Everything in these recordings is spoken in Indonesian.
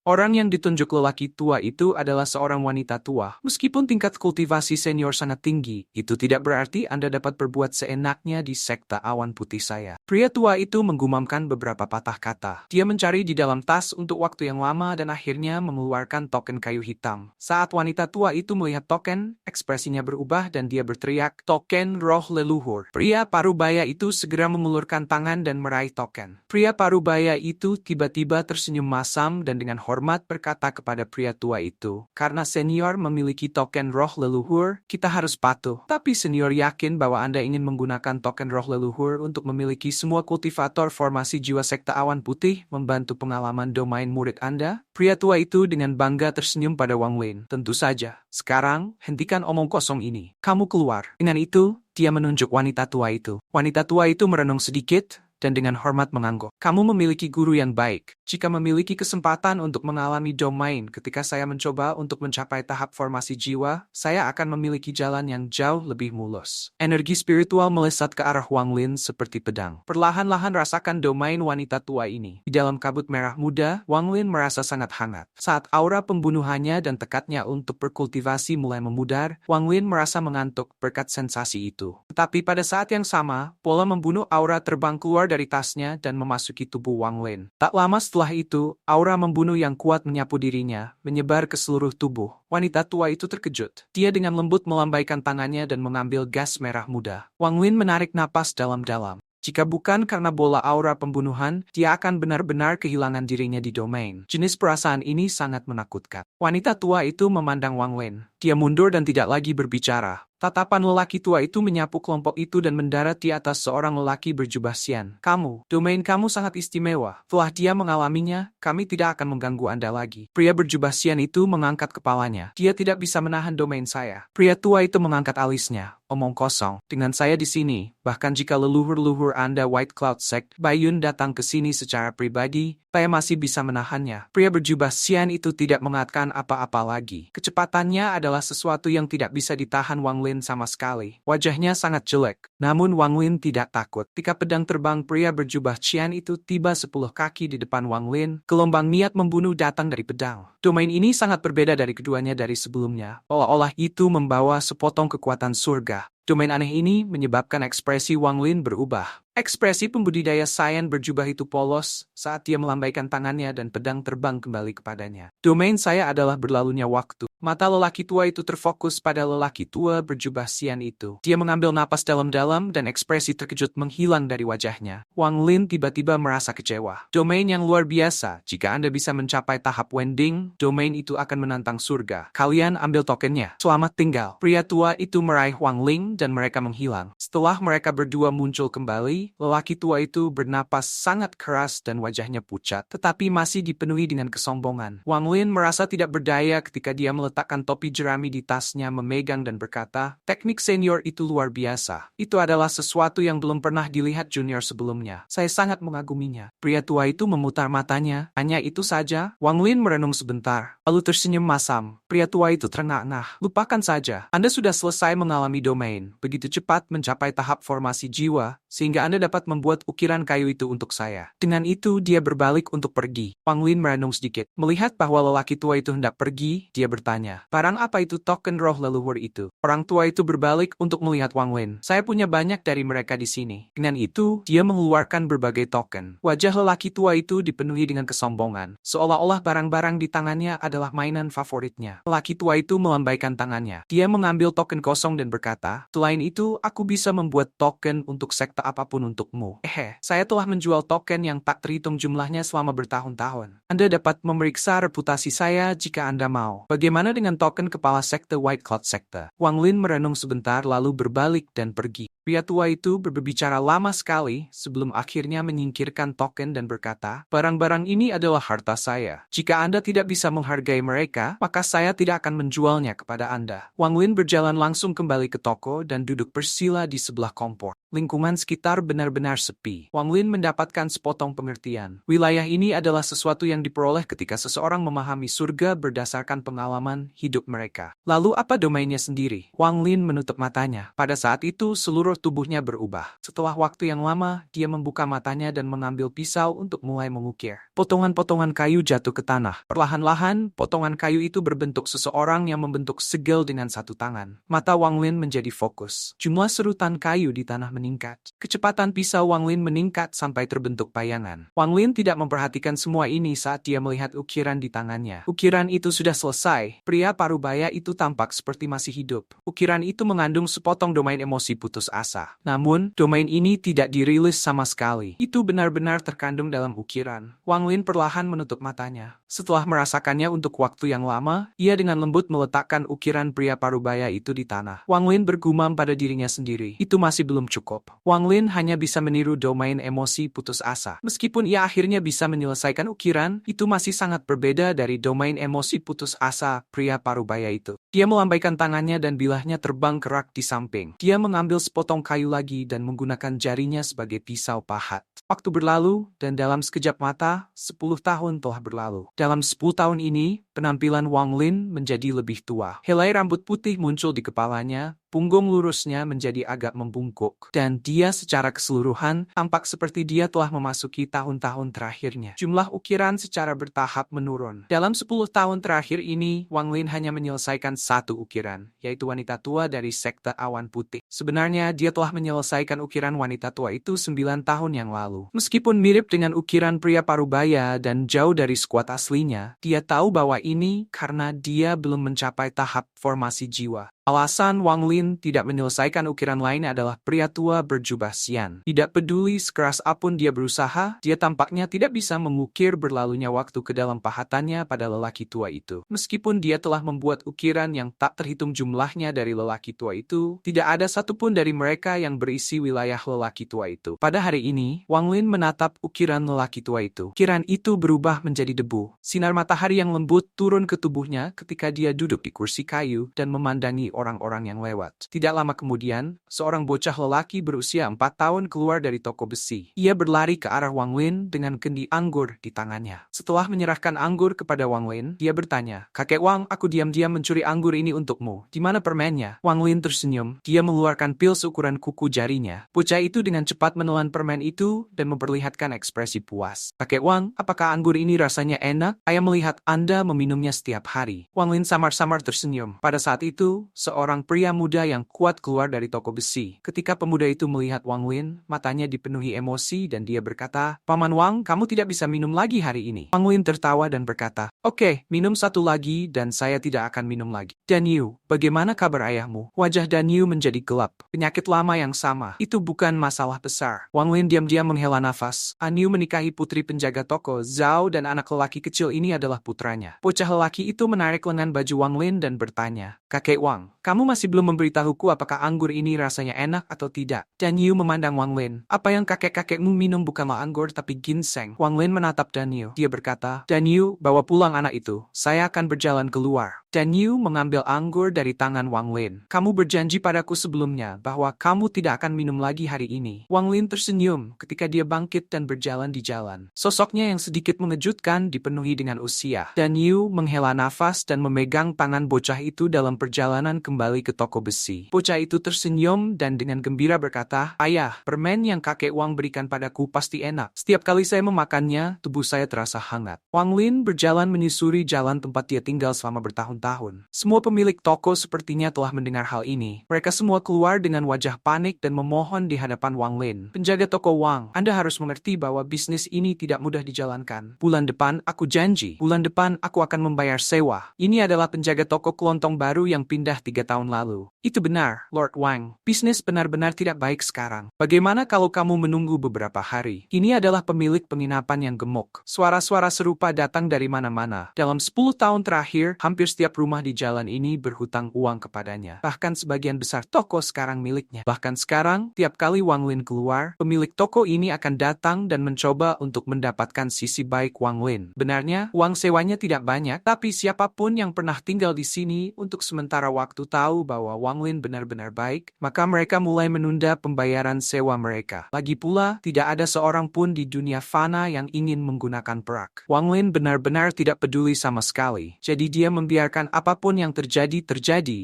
Orang yang ditunjuk lelaki tua itu adalah seorang wanita tua. Meskipun tingkat kultivasi senior sangat tinggi, itu tidak berarti Anda dapat berbuat seenaknya di sekte awan putih saya. Pria tua itu menggumamkan beberapa patah kata. Dia mencari di dalam tas untuk waktu yang lama dan akhirnya mengeluarkan token kayu hitam. Saat wanita tua itu melihat token, ekspresinya berubah dan dia berteriak, "Token roh leluhur." Pria parubaya itu segera mengulurkan tangan dan meraih token. Pria parubaya itu tiba-tiba tersenyum masam dan dengan hormat berkata kepada pria tua itu, "Karena senior memiliki token roh leluhur, kita harus patuh. Tapi senior yakin bahwa Anda ingin menggunakan token roh leluhur untuk memiliki semua kultivator formasi jiwa sekte awan putih membantu pengalaman domain murid Anda?" Pria tua itu dengan bangga tersenyum pada Wang Lin. "Tentu saja. Sekarang, hentikan omong kosong ini. Kamu keluar." Dengan itu, dia menunjuk wanita tua itu. Wanita tua itu merenung sedikit dan dengan hormat mengangguk. "Kamu memiliki guru yang baik. Jika memiliki kesempatan untuk mengalami domain ketika saya mencoba untuk mencapai tahap formasi jiwa, saya akan memiliki jalan yang jauh lebih mulus." Energi spiritual melesat ke arah Wang Lin seperti pedang. Perlahan-lahan rasakan domain wanita tua ini. Di dalam kabut merah muda, Wang Lin merasa sangat hangat. Saat aura pembunuhannya dan tekadnya untuk berkultivasi mulai memudar, Wang Lin merasa mengantuk berkat sensasi itu. Tetapi pada saat yang sama, pola membunuh aura terbang keluar dari tasnya dan memasuki tubuh Wang Lin. Tak lama setelah itu, aura membunuh yang kuat menyapu dirinya, menyebar ke seluruh tubuh. Wanita tua itu terkejut. Dia dengan lembut melambaikan tangannya dan mengambil gas merah muda. Wang Lin menarik napas dalam-dalam. Jika bukan karena bola aura pembunuhan, dia akan benar-benar kehilangan dirinya di domain. Jenis perasaan ini sangat menakutkan. Wanita tua itu memandang Wang Lin. Dia mundur dan tidak lagi berbicara. Tatapan lelaki tua itu menyapu kelompok itu dan mendarat di atas seorang lelaki berjubah sian. "Kamu, domain kamu sangat istimewa. Setelah dia mengalaminya, kami tidak akan mengganggu Anda lagi." Pria berjubah sian itu mengangkat kepalanya. "Dia tidak bisa menahan domain saya." Pria tua itu mengangkat alisnya. "Omong kosong. Dengan saya di sini, bahkan jika leluhur-leluhur Anda White Cloud Sect Bayun datang ke sini secara pribadi, saya masih bisa menahannya." Pria berjubah sian itu tidak mengatakan apa-apa lagi. Kecepatannya adalah sesuatu yang tidak bisa ditahan Wang Lin sama sekali. Wajahnya sangat jelek. Namun Wang Lin tidak takut. Ketika pedang terbang pria berjubah cian itu tiba 10 kaki di depan Wang Lin, gelombang niat membunuh datang dari pedang. Domain ini sangat berbeda dari keduanya dari sebelumnya. Olah-olah itu membawa sepotong kekuatan surga. Domain aneh ini menyebabkan ekspresi Wang Lin berubah. Ekspresi pembudidaya Saiyan berjubah itu polos saat dia melambaikan tangannya dan pedang terbang kembali kepadanya. "Domain saya adalah berlalunya waktu." Mata lelaki tua itu terfokus pada lelaki tua berjubah sian itu. Dia mengambil napas dalam-dalam dan ekspresi terkejut menghilang dari wajahnya. Wang Lin tiba-tiba merasa kecewa. "Domain yang luar biasa. Jika Anda bisa mencapai tahap Wending, domain itu akan menantang surga. Kalian ambil tokennya. Selamat tinggal." Pria tua itu meraih Wang Lin dan mereka menghilang. Setelah mereka berdua muncul kembali, lelaki tua itu bernapas sangat keras dan wajahnya pucat, tetapi masih dipenuhi dengan kesombongan. Wang Lin merasa tidak berdaya ketika dia meletakkan topi jerami di tasnya, memegang dan berkata, "Teknik senior itu luar biasa. Itu adalah sesuatu yang belum pernah dilihat junior sebelumnya. Saya sangat mengaguminya." Pria tua itu memutar matanya. "Hanya itu saja?" Wang Lin merenung sebentar, lalu tersenyum masam. Pria tua itu terengah-engah. "Lupakan saja. Anda sudah selesai mengalami domain. Begitu cepat mencapai tahap formasi jiwa, sehingga Anda dapat membuat ukiran kayu itu untuk saya." Dengan itu, dia berbalik untuk pergi. Wang Lin merenung sedikit. Melihat bahwa lelaki tua itu hendak pergi, dia bertanya, "Barang apa itu token roh leluhur itu?" Orang tua itu berbalik untuk melihat Wang Lin. "Saya punya banyak dari mereka di sini." Dengan itu, dia mengeluarkan berbagai token. Wajah lelaki tua itu dipenuhi dengan kesombongan, seolah-olah barang-barang di tangannya adalah mainan favoritnya. Lelaki tua itu melambaikan tangannya. Dia mengambil token kosong dan berkata, "Selain itu, aku bisa membuat token untuk sekte apapun untukmu." Saya telah menjual token yang tak terhitung jumlahnya selama bertahun-tahun. Anda dapat memeriksa reputasi saya jika Anda mau. Bagaimana dengan token kepala sekte White Cloud Sekte? Wang Lin merenung sebentar lalu berbalik dan pergi. Pria tua itu berbicara lama sekali sebelum akhirnya menyingkirkan token dan berkata, "Barang-barang ini adalah harta saya. Jika Anda tidak bisa menghargai mereka, maka saya tidak akan menjualnya kepada Anda." Wang Lin berjalan langsung kembali ke toko dan duduk bersila di sebelah kompor. Lingkungan sekitar benar-benar sepi. Wang Lin mendapatkan sepotong pengertian. Wilayah ini adalah sesuatu yang diperoleh ketika seseorang memahami surga berdasarkan pengalaman hidup mereka. Lalu apa domainnya sendiri? Wang Lin menutup matanya. Pada saat itu seluruh tubuhnya berubah. Setelah waktu yang lama, dia membuka matanya dan mengambil pisau untuk mulai mengukir. Potongan-potongan kayu jatuh ke tanah. Perlahan-lahan, potongan kayu itu berbentuk seseorang yang membentuk segel dengan satu tangan. Mata Wang Lin menjadi fokus. Jumlah serutan kayu di tanah meningkat. Kecepatan pisau Wang Lin meningkat sampai terbentuk bayangan. Wang Lin tidak memperhatikan semua ini saat dia melihat ukiran di tangannya. Ukiran itu sudah selesai. Pria parubaya itu tampak seperti masih hidup. Ukiran itu mengandung sepotong domain emosi putus asa. Namun, domain ini tidak dirilis sama sekali. Itu benar-benar terkandung dalam ukiran. Wang Lin perlahan menutup matanya. Setelah merasakannya untuk waktu yang lama, ia dengan lembut meletakkan ukiran pria parubaya itu di tanah. Wang Lin bergumam pada dirinya sendiri. Itu masih belum cukup. Wang Lin hanya bisa meniru domain emosi putus asa. Meskipun ia akhirnya bisa menyelesaikan ukiran, itu masih sangat berbeda dari domain emosi putus asa pria parubaya itu. Dia melambaikan tangannya dan bilahnya terbang kerak di samping. Dia mengambil sepotong kayu lagi dan menggunakan jarinya sebagai pisau pahat. Waktu berlalu, dan dalam sekejap mata, 10 tahun telah berlalu. Dalam 10 tahun ini, penampilan Wang Lin menjadi lebih tua. Helai rambut putih muncul di kepalanya, punggung lurusnya menjadi agak membungkuk, dan dia secara keseluruhan tampak seperti dia telah memasuki tahun-tahun terakhirnya. Jumlah ukiran secara bertahap menurun. Dalam 10 tahun terakhir ini, Wang Lin hanya menyelesaikan satu ukiran, yaitu wanita tua dari sekte awan putih. Sebenarnya, dia telah menyelesaikan ukiran wanita tua itu 9 tahun yang lalu. Meskipun mirip dengan ukiran pria parubaya dan jauh dari skuad aslinya, dia tahu bahwa ini karena dia belum mencapai tahap formasi jiwa. Alasan Wang Lin tidak menyelesaikan ukiran lain adalah pria tua berjubah sian. Tidak peduli sekeras apapun dia berusaha, dia tampaknya tidak bisa mengukir berlalunya waktu ke dalam pahatannya pada lelaki tua itu. Meskipun dia telah membuat ukiran yang tak terhitung jumlahnya dari lelaki tua itu, tidak ada satupun dari mereka yang berisi wilayah lelaki tua itu. Pada hari ini, Wang Lin menatap ukiran lelaki tua itu. Ukiran itu berubah menjadi debu. Sinar matahari yang lembut turun ke tubuhnya ketika dia duduk di kursi kayu dan memandangi orang-orang yang lewat. Tidak lama kemudian, seorang bocah lelaki berusia 4 tahun keluar dari toko besi. Ia berlari ke arah Wang Lin dengan kendi anggur di tangannya. Setelah menyerahkan anggur kepada Wang Lin, dia bertanya, "Kakek Wang, aku diam-diam mencuri anggur ini untukmu. Di mana permennya?" Wang Lin tersenyum. Dia mengeluarkan pil seukuran kuku jarinya. Bocah itu dengan cepat menelan permen itu dan memperlihatkan ekspresi puas. "Kakek Wang, apakah anggur ini rasanya enak? Ayah melihat Anda meminumnya setiap hari." Wang Lin samar-samar tersenyum. Pada saat itu, seorang pria muda yang kuat keluar dari toko besi. Ketika pemuda itu melihat Wang Lin, matanya dipenuhi emosi dan dia berkata, "Paman Wang, kamu tidak bisa minum lagi hari ini." Wang Lin tertawa dan berkata, "Oke, minum satu lagi dan saya tidak akan minum lagi." "Dan Yu, bagaimana kabar ayahmu?" Wajah Dan Yu menjadi gelap. Penyakit lama yang sama. Itu bukan masalah besar. Wang Lin diam-diam menghela nafas. An Yu menikahi putri penjaga toko Zhao dan anak lelaki kecil ini adalah putranya. Bocah lelaki itu menarik lengan baju Wang Lin dan bertanya, "Kakek Wang, kamu masih belum memberitahuku apakah anggur ini rasanya enak atau tidak?" Dan Yu memandang Wang Lin. "Apa yang kakek-kakekmu minum bukanlah anggur tapi ginseng." Wang Lin menatap Dan Yu. Dia berkata, "Dan Yu, bawa pulang anak itu. Saya akan berjalan keluar." Dan Yu mengambil anggur dari tangan Wang Lin. "Kamu berjanji padaku sebelumnya bahwa kamu tidak akan minum lagi hari ini." Wang Lin tersenyum ketika dia bangkit dan berjalan di jalan. Sosoknya yang sedikit mengejutkan dipenuhi dengan usia. Dan Yu menghela nafas dan memegang tangan bocah itu dalam perjalanan kembali ke toko besi. Bocah itu tersenyum dan dengan gembira berkata, "Ayah, permen yang kakek Wang berikan padaku pasti enak. Setiap kali saya memakannya, tubuh saya terasa hangat." Wang Lin berjalan menyusuri jalan tempat dia tinggal selama bertahun-tahun. Semua pemilik toko sepertinya telah mendengar hal ini. Mereka semua keluar dengan wajah panik dan memohon di hadapan Wang Lin. "Penjaga toko Wang, Anda harus mengerti bahwa bisnis ini tidak mudah dijalankan. Bulan depan, aku janji. Bulan depan, aku akan membayar sewa." Ini adalah penjaga toko kelontong baru yang pindah 3 tahun lalu. "Itu benar, Lord Wang. Bisnis benar-benar tidak baik sekarang. Bagaimana kalau kamu menunggu beberapa hari?" Ini adalah pemilik penginapan yang gemuk. Suara-suara serupa datang dari mana-mana. Dalam 10 tahun terakhir, hampir setiap setiap rumah di jalan ini berhutang uang kepadanya. Bahkan sebagian besar toko sekarang miliknya. Bahkan sekarang, tiap kali Wang Lin keluar, pemilik toko ini akan datang dan mencoba untuk mendapatkan sisi baik Wang Lin. Benarnya, uang sewanya tidak banyak, tapi siapapun yang pernah tinggal di sini untuk sementara waktu tahu bahwa Wang Lin benar-benar baik, maka mereka mulai menunda pembayaran sewa mereka. Lagi pula, tidak ada seorang pun di dunia fana yang ingin menggunakan perak. Wang Lin benar-benar tidak peduli sama sekali. Jadi dia membiarkan apapun yang terjadi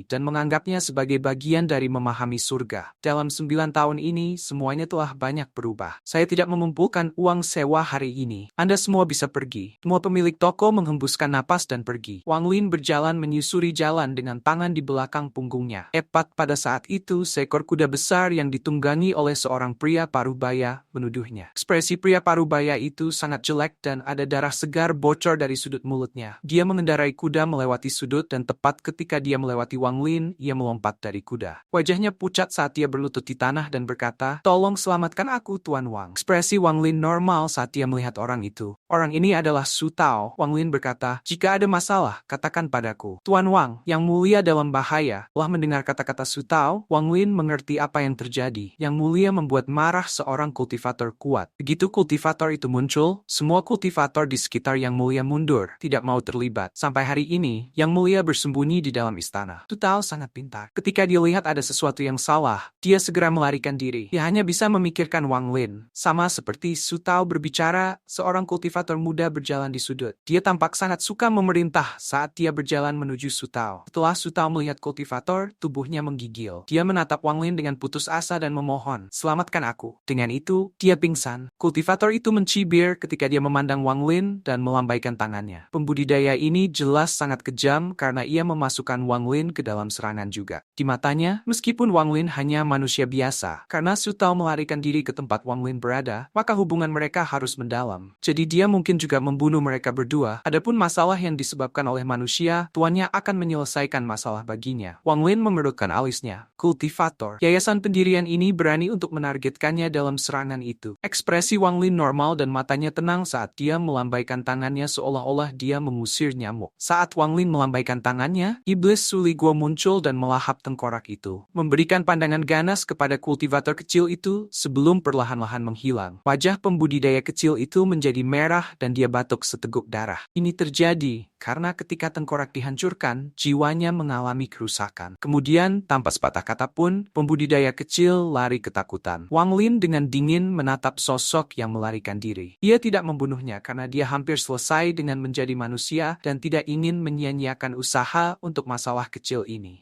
dan menganggapnya sebagai bagian dari memahami surga. Dalam 9 tahun ini, semuanya telah banyak berubah. Saya tidak mengumpulkan uang sewa hari ini. Anda semua bisa pergi. Semua pemilik toko menghembuskan napas dan pergi. Wang Lin berjalan menyusuri jalan dengan tangan di belakang punggungnya. Tepat pada saat itu, seekor kuda besar yang ditunggangi oleh seorang pria parubaya menuduhnya. Ekspresi pria parubaya itu sangat jelek dan ada darah segar bocor dari sudut mulutnya. Dia mengendarai kuda melewati sudut dan tepat ketika dia melewati Wang Lin, ia melompat dari kuda. Wajahnya pucat saat dia berlutut di tanah dan berkata, "Tolong selamatkan aku, Tuan Wang." Ekspresi Wang Lin normal saat dia melihat orang itu. "Orang ini adalah Su Tao." Wang Lin berkata, "Jika ada masalah, katakan padaku." Tuan Wang, yang mulia dalam bahaya. Setelah mendengar kata-kata Su Tao, Wang Lin mengerti apa yang terjadi. Yang mulia membuat marah seorang kultivator kuat. Begitu kultivator itu muncul, semua kultivator di sekitar Yang Mulia mundur, tidak mau terlibat. Sampai hari ini, Yang Mulia bersembunyi di dalam istana. Su Tao sangat pintar. Ketika dia lihat ada sesuatu yang salah, dia segera melarikan diri. Dia hanya bisa memikirkan Wang Lin. Sama seperti Su Tao berbicara, seorang kultivator muda berjalan di sudut. Dia tampak sangat suka memerintah saat dia berjalan menuju Su Tao. Setelah Su Tao melihat kultivator, tubuhnya menggigil. Dia menatap Wang Lin dengan putus asa dan memohon, "Selamatkan aku." Dengan itu, dia pingsan. Kultivator itu mencibir ketika dia memandang Wang Lin dan melambaikan tangannya. Pembudidaya ini jelas sangat kejam karena ia memasukkan Wang Lin ke dalam serangan juga. Di matanya, meskipun Wang Lin hanya manusia biasa, karena Su Tao melarikan diri ke tempat Wang Lin berada, maka hubungan mereka harus mendalam. Jadi dia mungkin juga membunuh mereka berdua. Adapun masalah yang disebabkan oleh manusia, tuannya akan menyelesaikan masalah baginya. Wang Lin memerutkan alisnya. Kultivator. Yayasan pendirian ini berani untuk menargetkannya dalam serangan itu. Ekspresi Wang Lin normal dan matanya tenang saat dia melambaikan tangannya seolah-olah dia mengusir nyamuk. Saat Wang Lin melambaikan tangannya, iblis Suli Guo muncul dan melahap tengkorak itu. Memberikan pandangan ganas kepada kultivator kecil itu sebelum perlahan-lahan menghilang. Wajah pembudidaya kecil itu menjadi merah dan dia batuk seteguk darah. Ini terjadi karena ketika tengkorak dihancurkan, jiwanya mengalami kerusakan. Kemudian, tanpa sepatah kata pun, pembudidaya kecil lari ketakutan. Wang Lin dengan dingin menatap sosok yang melarikan diri. Ia tidak membunuhnya karena dia hampir selesai dengan menjadi manusia dan tidak ingin menyia-nyiakan usaha untuk masalah kecil ini.